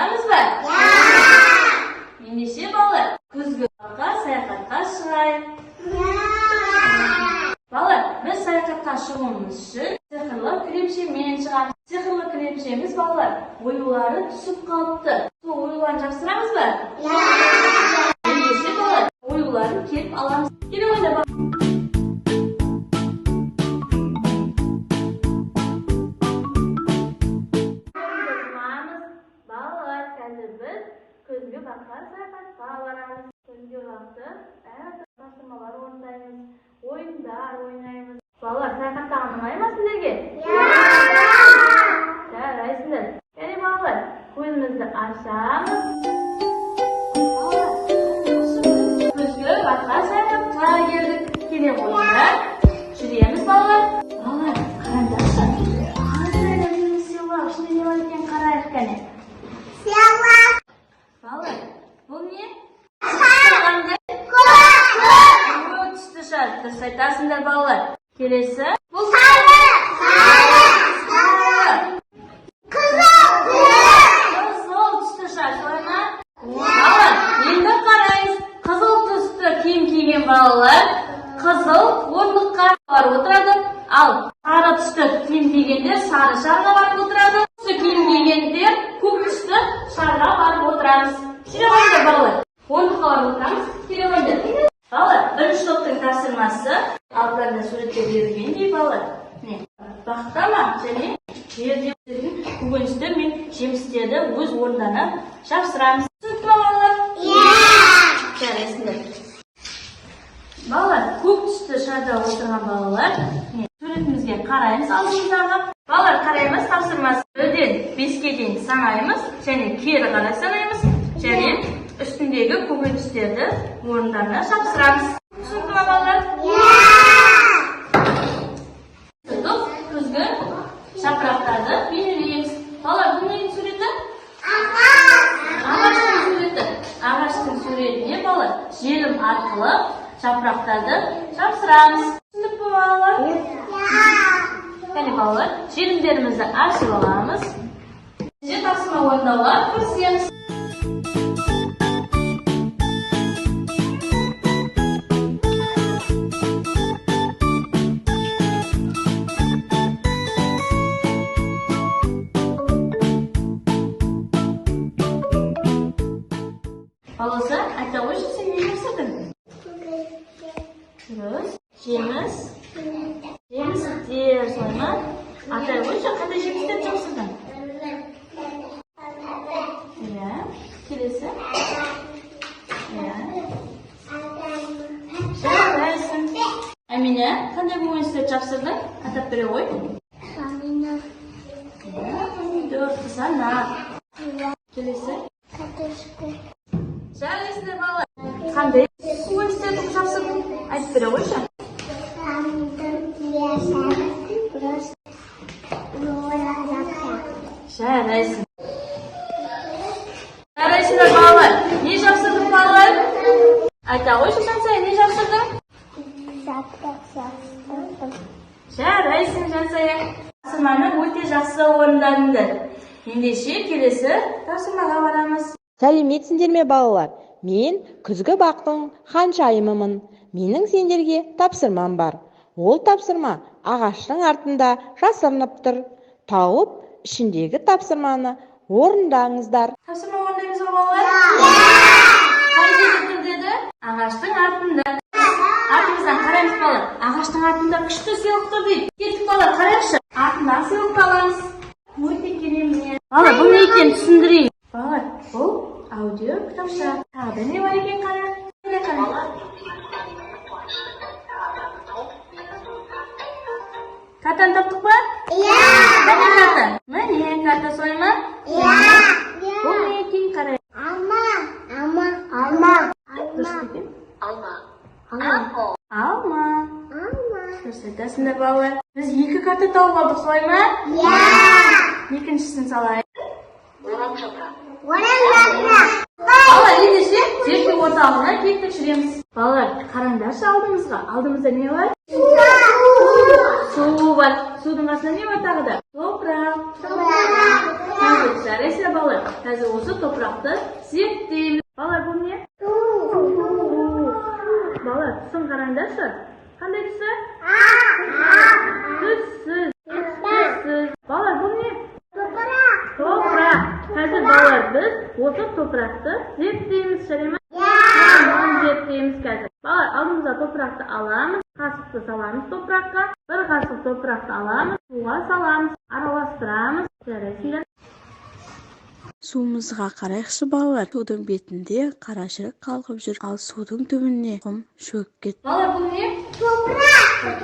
Барамыз ба? Ендеше балалар, күзгі баққа саяхатқа шығайық. Балалар, біз саяхатқа шығуымыз үшін сиқырлы кілемшемен шығамыз. Сиқырлы кілемшеміз балалар, оюлары түсіп қалыпты. Сол оюларын жапсырамыз ба? Ендеше балалар, оюларын келіп аламыз. Келе ойда ба? Балалар, қазір біз күзгі баққа саяхатқа барамыз. Күзгі бақты әртүрлі тапсырмалар орындаймыз, ойындар ойнаймыз. Балалар, саяхаттаған ұнай ма сіздерге? Жарайсыңдар. Кәне балалар, көзімізді ашамыз. Күзгі баққа саяхатқа келдік. Келе ойындар жүреміз балалар. Балалар, қараңдаршы. Қандай әдемі сыйлық, ішінде не бар екен қарайық кәне. Балалар, бұл не? Түсті шар, дұрыс айтасыңдар балалар. Келесі. Бұл қызыл түсті шар, солай ма? Балалар, енді қарайыз. Қызыл түсті киім киген балалар қызыл орындыққа барып отырады. Ал сары түсті киім кигендер сары шарға барып отырады. Түсті киім кигендер көк түсті шарға барып отырамыз. Жүре ойындар балалар. Орындыққа барып отырамыз. Келе ойындар. Балалар, бірінші топтың тапсырмасы алдында суретте берілгендей балалар. Бақта ма және жерде көкөністер мен жемістерді өз орындарына жапсырамыз. Түсінікті ма балалар? Жарайсыңдар. Балалар, көк түсті шарда отырған балалар. Суретімізге қараймыз алдымыздағы. Балалар, қараймыз тапсырмасы. 1-ден 5-ке дейін санаймыз және кері қарай санаймыз және үстіндегі көкөністерді орындарына жапсырамыз. Түсінікті ма балалар? Тұтып күзгі жапырақтарды бейнелейміз. Балалар, бұл ненің суреті? Ағаштың суреті. Ағаштың суретіне балалар желім арқылы жапырақтарды жапсырамыз. Түсінікті ма балалар? Кәне балалар, желімдерімізді ашып аламыз. Сізде тапсырма орындауға кірісеміз. Баласа, айта қойшы, сен не жапсырдың? Дұрыс. Жеміс. Жемістер, солай ма? Айта қойшы, қандай жемістер жапсырдың? Иә. Келесі. Иә. Жарайсың. Әмина, қандай көкөністер жапсырдың? Атап бере ғой. Әмина. Помидор, қызанақ. Келесі. Картошка. Жарайсыңдар балалар. Қандай көкөністерді жапсырдың? Айтып бере қойшы. Жарайсың. Жарайсыңдар балалар. Не жапсырдың балалар? Айта қойшы, Жансая, не жапсырдың? Жарайсың, Жансая. Тапсырманы өте жақсы орындадыңдар. Ендеше келесі тапсырмаға барамыз. Сәлеметсіңдер ме балалар? Мен күзгі бақтың ханшайымымын. Менің сендерге тапсырмам бар. Ол тапсырма ағаштың артында жасырынып тұр. Тауып, ішіндегі тапсырманы орындаңыздар. Тапсырма орындаймыз ба балалар? Қай жерде тұр деді? Ағаштың артында. Артымыздан қараймыз балалар. Ағаштың артында күшті сыйлық тұр дейді. Кеттік балалар, қарайықшы. Артынан сыйлықты аламыз. Өте керемет. Балалар, бұл не екенін түсіндірейін. Балалар, бұл аудио кітапша. Тағы не бар екен қарайық? Картаны таптық па? Иә! Қандай карта? Міне карта, солай ма? Иә! Бұл не екен қарайық? Алма. Дұрыс екен? Алма. Дұрыс айтасыңдар балалар. Біз 2 карта тауып алдық, солай ма? Иә! Екіншісін салайық. Орам жапырақ. Балалар, ендеше зерттеу орталығына кеттік жүреміз. Балалар, қараңдаршы алдымызға. Алдымызда не бар? Су бар. Судың қасында не бар тағы да? Топырақ. Жарайсыздар балалар. Қазір осы topraқты зерттейміз. Балалар, бұл не? Балалар, түсін қараңдаршы. Қандай түсі? Түссіз. Түссіз. Балалар, бұл не? Топырақ. Қазір балалар, біз осы топырақты зерттейміз, шарема? Тамам, зерттейміз қазір. Балалар, алдымызға топырақты аламыз, қасықты саламыз топыраққа, бір қасық топырақты аламыз, суға саламыз, араластырамыз. Жарайсыңдар. Суымызға қарайықшы балалар. Судың бетінде қарашірік қалқып жүр, ал судың түбіне құм шөгіп кетті. Балалар, бұл не? Топырақ.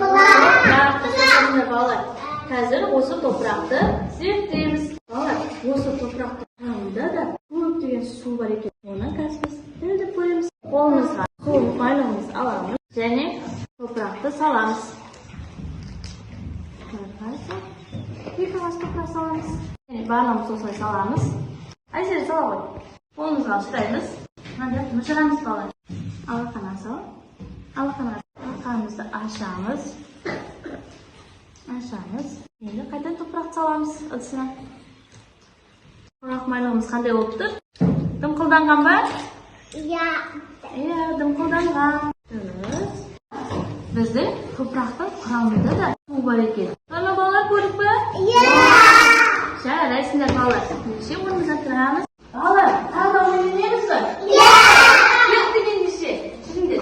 Балалар, қазір осы топырақты зерттейміз. Балалар, осы топырақты құрамында да көптеген су бар екен. Оны қазір біз білдіп көреміз. Қолымызға суын майлығымыз аламыз және топырақты саламыз. Екі қас топырақ саламыз. Барлығымыз осылай саламыз. Айсері сала ғой. Қолымызға ұстаймыз. Мынандай мұжырамыз балалар. Алақана сал. Алақанымызды ашамыз. Енді қайта топырақ саламыз ыдысына. Топырақ майлығымыз қандай болып тұр? Дымқылданған ба? Иә, дымқылданған. Біздің топырақтың құрамында да су бар екен. Соны балалар көрдік пе? Жарайсыңдар балалар. Неше орнымызда тұрамыз? Балалар, тағы да ойнаймыз ба? Кет дегендеше. Жүріңдер.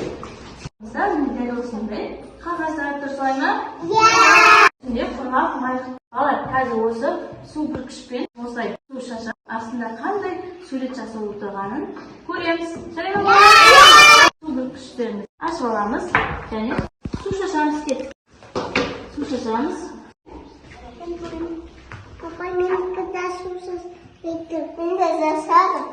Мысалы, дәл осындай қағаздар тұр солай ма? Үстінде құрғақ майлық. Балалар, қазір осы су бүркішпен осылай су шашып, астында қандай сурет жасалып тұрғанын көреміз. Жарай ма балалар? Су бүркіштерімізді ашып аламыз және су шашамыз. Су шашамыз. Папа, мен когда сусыз бекітпен де жасадым.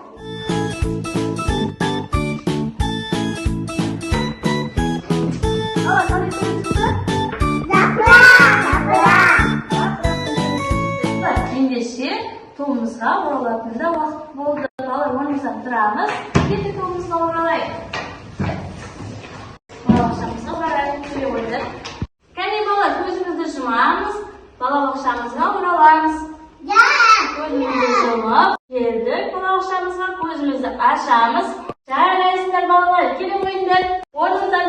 Балалар, қандай көресіздер? Ендеше тобымызға оралатын да уақыт болды. Балалар, орнымыздан тұрамыз. Енді тобымызға оралайық. Балабақшамызға барайық. Жүре қойдық. Кәне балалар, көзімізді жұмамыз. Балабақшамызға ораламыз. Көзімізді жұмып келдік. Балабақшамызға көзімізді ашамыз. Жарайсыңдар балалар, келе қойыңдар. Орнында